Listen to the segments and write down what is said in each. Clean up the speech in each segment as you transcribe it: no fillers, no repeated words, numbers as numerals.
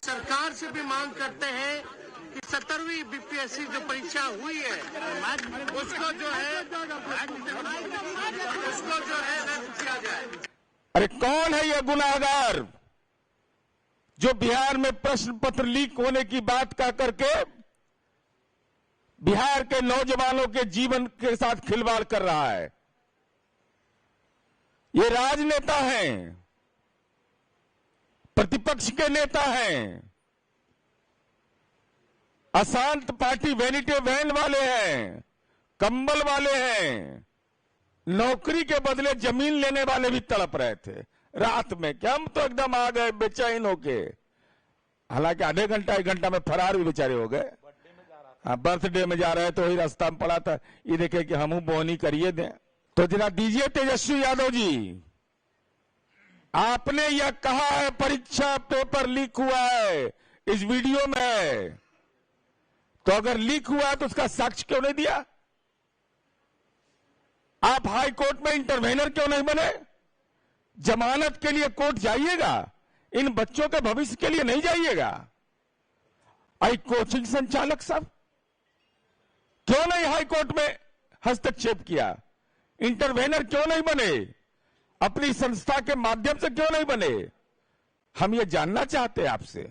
सरकार से भी मांग करते हैं कि 17वीं बीपीएससी जो परीक्षा हुई है उसको जो है रद्द किया जाए। अरे कौन है यह गुनाहगार जो बिहार में प्रश्न पत्र लीक होने की बात कह करके बिहार के नौजवानों के जीवन के साथ खिलवाड़ कर रहा है? ये राजनेता हैं, प्रतिपक्ष के नेता हैं, अशांत पार्टी वैनिटी वैन वाले हैं, कंबल वाले हैं, नौकरी के बदले जमीन लेने वाले भी तड़प रहे थे रात में। क्या हम तो एकदम आ गए बेचैन होके। हालांकि आधे घंटा 1 घंटा में फरार भी बेचारे हो गए। बर्थडे में जा रहे तो वही रास्ता में पड़ा था, ये देखे कि हम बोनी करिए दें। तो जरा दीजिए तेजस्वी यादव जी, आपने यह कहा है परीक्षा पेपर लीक हुआ है, इस वीडियो में है, तो अगर लीक हुआ तो उसका साक्ष्य क्यों नहीं दिया? आप हाई कोर्ट में इंटरवेनर क्यों नहीं बने? जमानत के लिए कोर्ट जाइएगा, इन बच्चों के भविष्य के लिए नहीं जाइएगा। आई कोचिंग संचालक साहब क्यों नहीं हाई कोर्ट में हस्तक्षेप किया? इंटरवेनर क्यों नहीं बने? अपनी संस्था के माध्यम से क्यों नहीं बने? हम ये जानना चाहते हैं आपसे।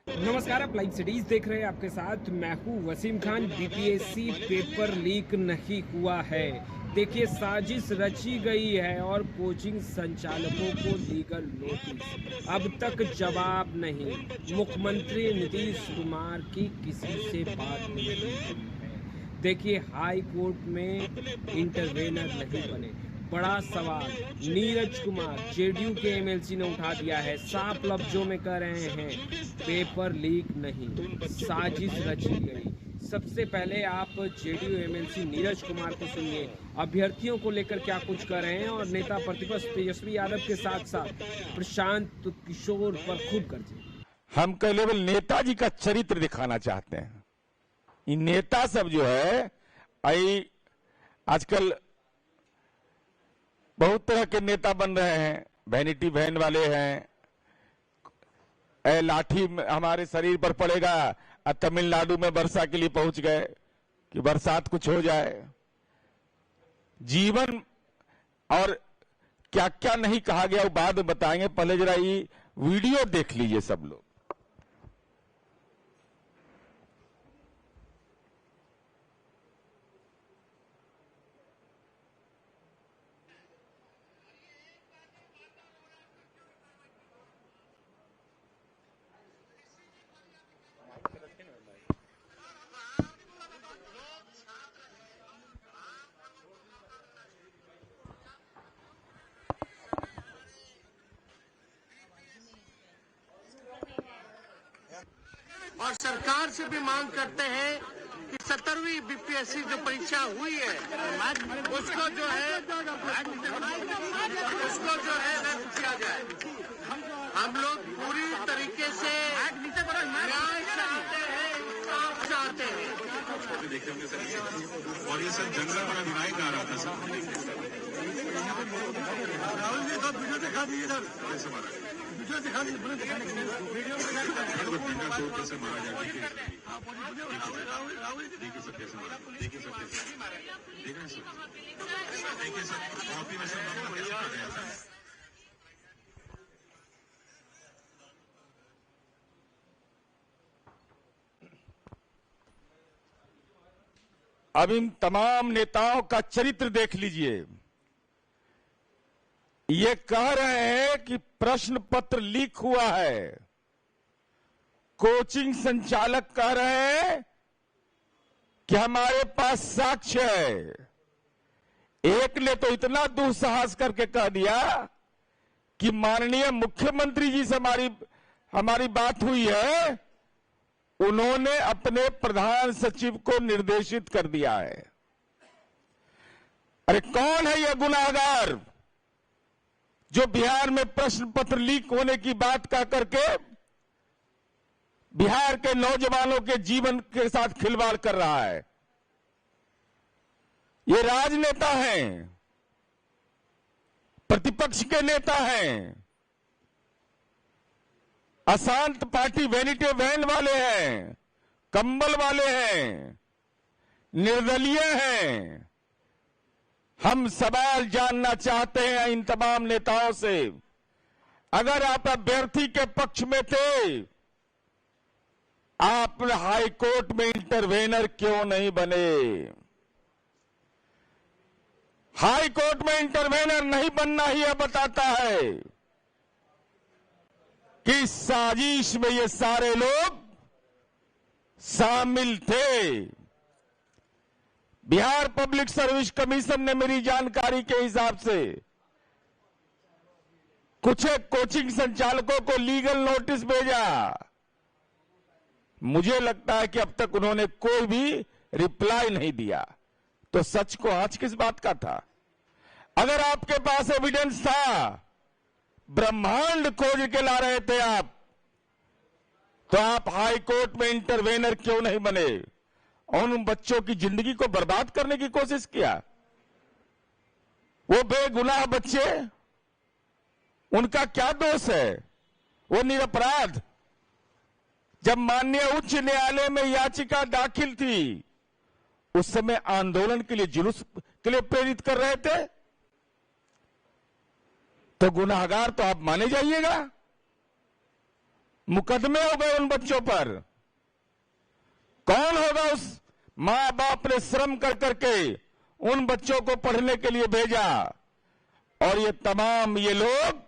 नमस्कार, आप लाइव सिटीज देख रहे हैं। आपके साथ मैं हूं Wasim Khan. BPSC paper leak नहीं हुआ है। देखिए, साजिश रची गई है और कोचिंग संचालकों को लीगल नोटिस। अब तक जवाब नहीं। मुख्यमंत्री नीतीश कुमार की किसी से बात नहीं हुई है। देखिए, हाई कोर्ट में इंटरवेनर नहीं बने। बड़ा सवाल नीरज कुमार जेडीयू के एमएलसी ने उठा दिया है। साफ लफ्जों में कह रहे हैं पेपर लीक नहीं, साजिश रची गई। सबसे पहले आप जेडीयू एमएलसी नीरज कुमार को सुनिए, अभ्यर्थियों को लेकर क्या कुछ कर रहे हैं, और नेता प्रतिपक्ष तेजस्वी यादव के साथ साथ प्रशांत किशोर पर खूब गर्जे। हम केवल नेताजी का चरित्र दिखाना चाहते हैं। ये नेता सब जो है, आजकल बहुत तरह के नेता बन रहे हैं। वैनिटी वैन वाले हैं, लाठी हमारे शरीर पर पड़ेगा, तमिलनाडु में वर्षा के लिए पहुंच गए कि बरसात कुछ हो जाए। जीवन और क्या क्या नहीं कहा गया वो बाद में बताएंगे। पहले जरा ये वीडियो देख लीजिए सब लोग। और सरकार से भी मांग करते हैं कि 17वीं बीपीएससी जो परीक्षा हुई है उसको जो है रद्द किया जाए। हम लोग पूरी तरीके से न्याय चाहते हैं, इंसाफ चाहते हैं। और ये सब जंगल बड़ा दिखाई जा रहा था सब। राहुल जी सब वीडियो दिखा दीजिए इधर, वीडियो दिखा दीजिए, वीडियो कैसे मारा जाता है। देखिए सब कैसे मारा, देखिए सब कैसे देख रहे हैं सर, देखिए सर कॉपी में सब कैसे कर रहे हैं। अब इन तमाम नेताओं का चरित्र देख लीजिए। ये कह रहे हैं कि प्रश्न पत्र लीक हुआ है। कोचिंग संचालक कह रहे हैं कि हमारे पास साक्ष्य है। एक ने तो इतना दुस्साहस करके कह दिया कि माननीय मुख्यमंत्री जी से हमारी बात हुई है, उन्होंने अपने प्रधान सचिव को निर्देशित कर दिया है। अरे कौन है यह गुनाहगार जो बिहार में प्रश्न पत्र लीक होने की बात कह करके बिहार के नौजवानों के जीवन के साथ खिलवाड़ कर रहा है? ये राजनेता हैं, प्रतिपक्ष के नेता हैं, अशांत पार्टी वैनिटी वैन वाले हैं, कंबल वाले हैं, निर्दलीय हैं। हम सवाल जानना चाहते हैं इन तमाम नेताओं से, अगर आप अभ्यर्थी के पक्ष में थे, आप हाई कोर्ट में इंटरवेनर क्यों नहीं बने? हाई कोर्ट में इंटरवेनर नहीं बनना ही यह बताता है कि साजिश में ये सारे लोग शामिल थे। बिहार पब्लिक सर्विस कमीशन ने मेरी जानकारी के हिसाब से कुछ एक कोचिंग संचालकों को लीगल नोटिस भेजा। मुझे लगता है कि अब तक उन्होंने कोई भी रिप्लाई नहीं दिया। तो सच को आज किस बात का था? अगर आपके पास एविडेंस था, ब्रह्मांड खोज के ला रहे थे आप, तो आप हाई कोर्ट में इंटरवेनर क्यों नहीं बने और उन बच्चों की जिंदगी को बर्बाद करने की कोशिश किया? वो बेगुनाह बच्चे, उनका क्या दोष है? वो निरपराध। जब माननीय उच्च न्यायालय में याचिका दाखिल थी, उस समय आंदोलन के लिए, जुलूस के लिए प्रेरित कर रहे थे, तो गुनाहगार तो आप माने जाइएगा। मुकदमे हो गए उन बच्चों पर। कौन होगा उस मां बाप ने श्रम कर करके उन बच्चों को पढ़ने के लिए भेजा, और ये तमाम ये लोग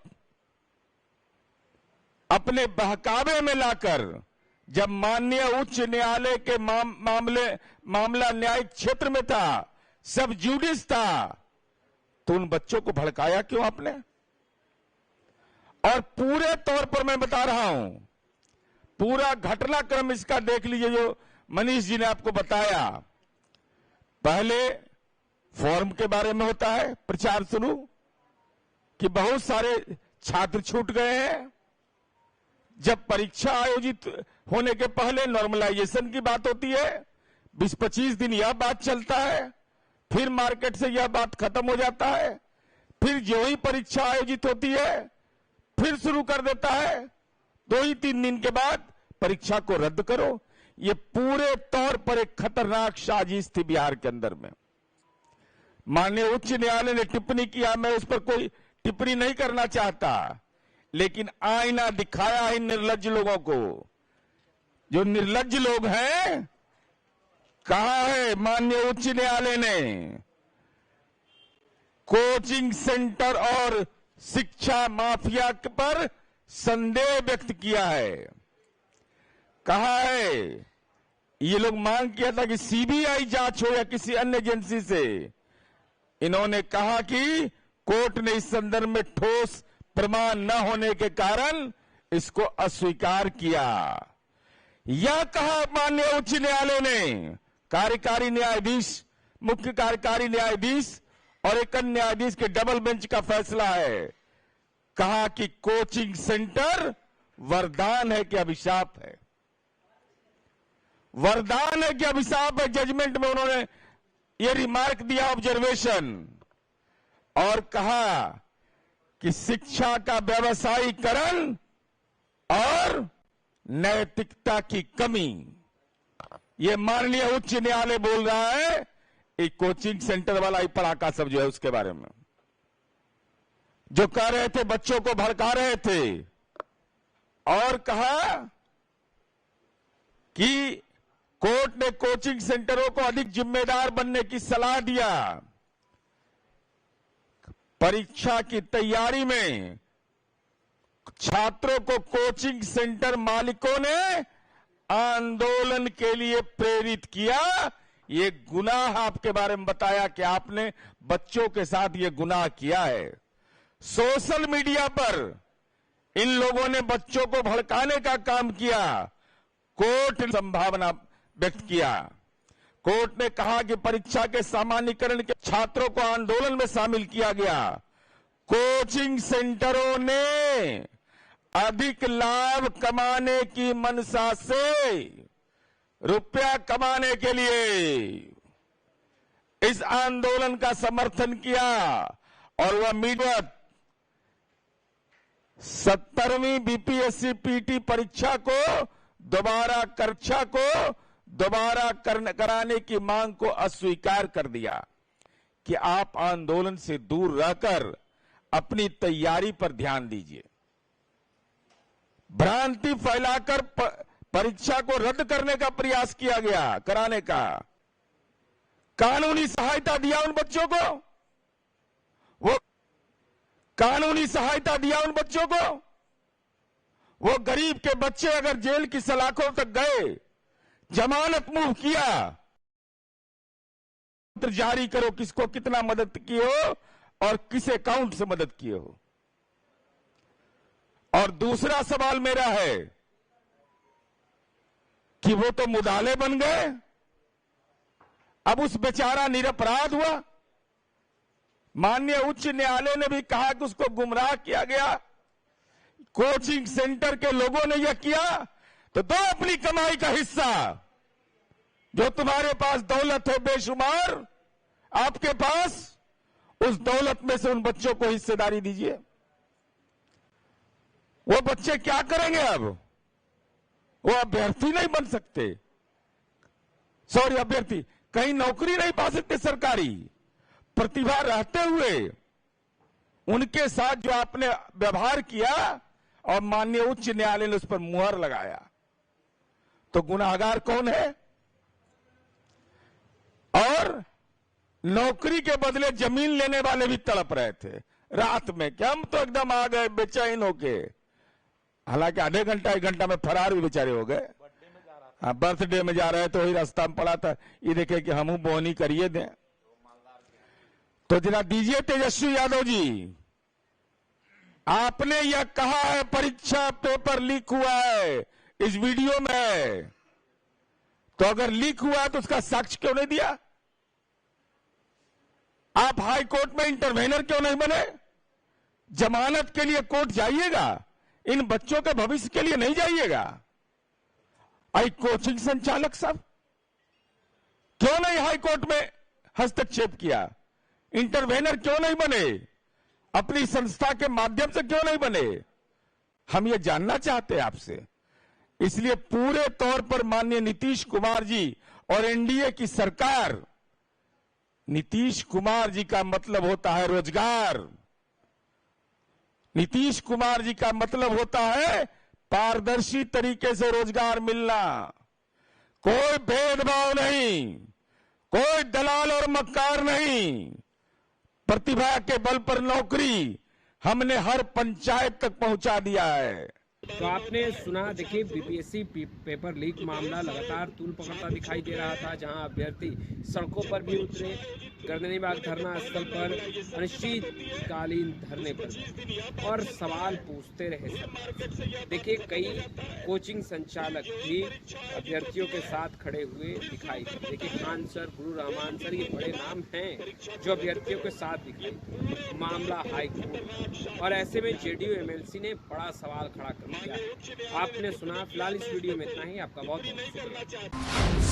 अपने बहकावे में लाकर, जब माननीय उच्च न्यायालय के मामला न्यायिक क्षेत्र में था, सब जुडिस था, तो उन बच्चों को भड़काया क्यों आपने? और पूरे तौर पर मैं बता रहा हूं, पूरा घटनाक्रम इसका देख लीजिए जो मनीष जी ने आपको बताया। पहले फॉर्म के बारे में होता है प्रचार शुरू कि बहुत सारे छात्र छूट गए हैं। जब परीक्षा आयोजित होने के पहले नॉर्मलाइजेशन की बात होती है, 20-25 दिन यह बात चलता है, फिर मार्केट से यह बात खत्म हो जाता है, फिर जो ही परीक्षा आयोजित होती है फिर शुरू कर देता है, 2-3 दिन के बाद परीक्षा को रद्द करो। ये पूरे तौर पर एक खतरनाक साजिश थी बिहार के अंदर में। माननीय उच्च न्यायालय ने टिप्पणी किया, मैं उस पर कोई टिप्पणी नहीं करना चाहता, लेकिन आईना दिखाया इन निर्लज्ज लोगों को। जो निर्लज्ज लोग हैं, कहा है माननीय उच्च न्यायालय ने, कोचिंग सेंटर और शिक्षा माफिया पर संदेह व्यक्त किया है। कहा है, ये लोग मांग किया था कि सीबीआई जांच हो या किसी अन्य एजेंसी से। इन्होंने कहा कि कोर्ट ने इस संदर्भ में ठोस प्रमाण न होने के कारण इसको अस्वीकार किया। यह कहा माननीय उच्च न्यायालय ने, कार्यकारी न्यायाधीश, मुख्य कार्यकारी न्यायाधीश और एक अन्य न्यायाधीश के डबल बेंच का फैसला है। कहा कि कोचिंग सेंटर वरदान है कि अभिशाप है? वरदान है कि अभिशाप है? जजमेंट में उन्होंने ये रिमार्क दिया, ऑब्जर्वेशन, और कहा कि शिक्षा का व्यवसायीकरण और नैतिकता की कमी। ये माननीय उच्च न्यायालय बोल रहा है, एक कोचिंग सेंटर वाला ही पड़ाका सब जो है उसके बारे में, जो कह रहे थे, बच्चों को भड़का रहे थे, और कहा कि कोर्ट ने कोचिंग सेंटरों को अधिक जिम्मेदार बनने की सलाह दिया। परीक्षा की तैयारी में छात्रों को कोचिंग सेंटर मालिकों ने आंदोलन के लिए प्रेरित किया। ये गुनाह आपके बारे में बताया कि आपने बच्चों के साथ ये गुनाह किया है। सोशल मीडिया पर इन लोगों ने बच्चों को भड़काने का काम किया। कोर्ट ने संभावना व्यक्त किया। कोर्ट ने कहा कि परीक्षा के सामान्यीकरण के छात्रों को आंदोलन में शामिल किया गया। कोचिंग सेंटरों ने अधिक लाभ कमाने की मंशा से, रुपया कमाने के लिए इस आंदोलन का समर्थन किया, और वह मीडिया 17वीं बीपीएससी पीटी परीक्षा को दोबारा कक्षा को दोबारा कराने की मांग को अस्वीकार कर दिया कि आप आंदोलन से दूर रहकर अपनी तैयारी पर ध्यान दीजिए। भ्रांति फैलाकर परीक्षा को रद्द करने का प्रयास किया गया, कराने का। कानूनी सहायता दिया उन बच्चों को, वो कानूनी सहायता दिया उन बच्चों को। वो गरीब के बच्चे अगर जेल की सलाखों तक गए, जमानत मूव किया, जारी करो किसको कितना मदद किए हो और किस अकाउंट से मदद किए हो। और दूसरा सवाल मेरा है कि वो तो मुदाले बन गए, अब उस बेचारा निरपराध हुआ। माननीय उच्च न्यायालय ने भी कहा कि उसको गुमराह किया गया, कोचिंग सेंटर के लोगों ने यह किया, तो दो अपनी कमाई का हिस्सा। जो तुम्हारे पास दौलत है बेशुमार आपके पास, उस दौलत में से उन बच्चों को हिस्सेदारी दीजिए। वो बच्चे क्या करेंगे अब? वो अभ्यर्थी नहीं बन सकते, सॉरी अभ्यर्थी कहीं नौकरी नहीं पा सकते सरकारी। प्रतिभा रहते हुए उनके साथ जो आपने व्यवहार किया और माननीय उच्च न्यायालय ने उस पर मुहर लगाया, तो गुनाहगार कौन है? और नौकरी के बदले जमीन लेने वाले भी तड़प रहे थे रात में कि हम तो एकदम आ गए बेचैन होके। हालांकि आधे घंटा 1 घंटा में फरार भी बेचारे हो गए। हाँ, बर्थडे में जा रहे तो वही रास्ता में पड़ा था, ये देखे कि हम बोनी करिए दें। तो जरा दीजिए तेजस्वी यादव जी, आपने यह कहा है परीक्षा पेपर लीक हुआ है, इस वीडियो में। तो अगर लीक हुआ है तो उसका साक्ष्य क्यों नहीं दिया? आप हाई कोर्ट में इंटरवेनर क्यों नहीं बने? जमानत के लिए कोर्ट जाइएगा, इन बच्चों के भविष्य के लिए नहीं जाइएगा। आई कोचिंग संचालक साहब क्यों नहीं हाई कोर्ट में हस्तक्षेप किया? इंटरवेनर क्यों नहीं बने? अपनी संस्था के माध्यम से क्यों नहीं बने? हम ये जानना चाहते हैं आपसे। इसलिए पूरे तौर पर माननीय नीतीश कुमार जी और एनडीए की सरकार, नीतीश कुमार जी का मतलब होता है रोजगार, नीतीश कुमार जी का मतलब होता है पारदर्शी तरीके से रोजगार मिलना, कोई भेदभाव नहीं, कोई दलाल और मक्कार नहीं, प्रतिभा के बल पर नौकरी हमने हर पंचायत तक पहुंचा दिया है। तो आपने सुना, देखिए बीपीएससी पेपर लीक मामला लगातार तूल पकड़ता दिखाई दे रहा था, जहां अभ्यर्थी सड़कों पर भी उतरे, गर्दनीबाग धरना स्थल पर अनिश्चितकालीन धरने पर और सवाल पूछते रहे सब। देखिए कई कोचिंग संचालक भी अभ्यर्थियों के साथ खड़े हुए दिखाई दे। देखिए खान सर, गुरु रहमान सर, ये बड़े नाम हैं जो अभ्यर्थियों के साथ दिखाई। मामला हाई कोर्ट, और ऐसे में जेडीयू एमएलसी ने बड़ा सवाल खड़ा कर दिया। आपने सुना। फिलहाल इस वीडियो में इतना ही। आपका बहुत बहुत शुक्रिया।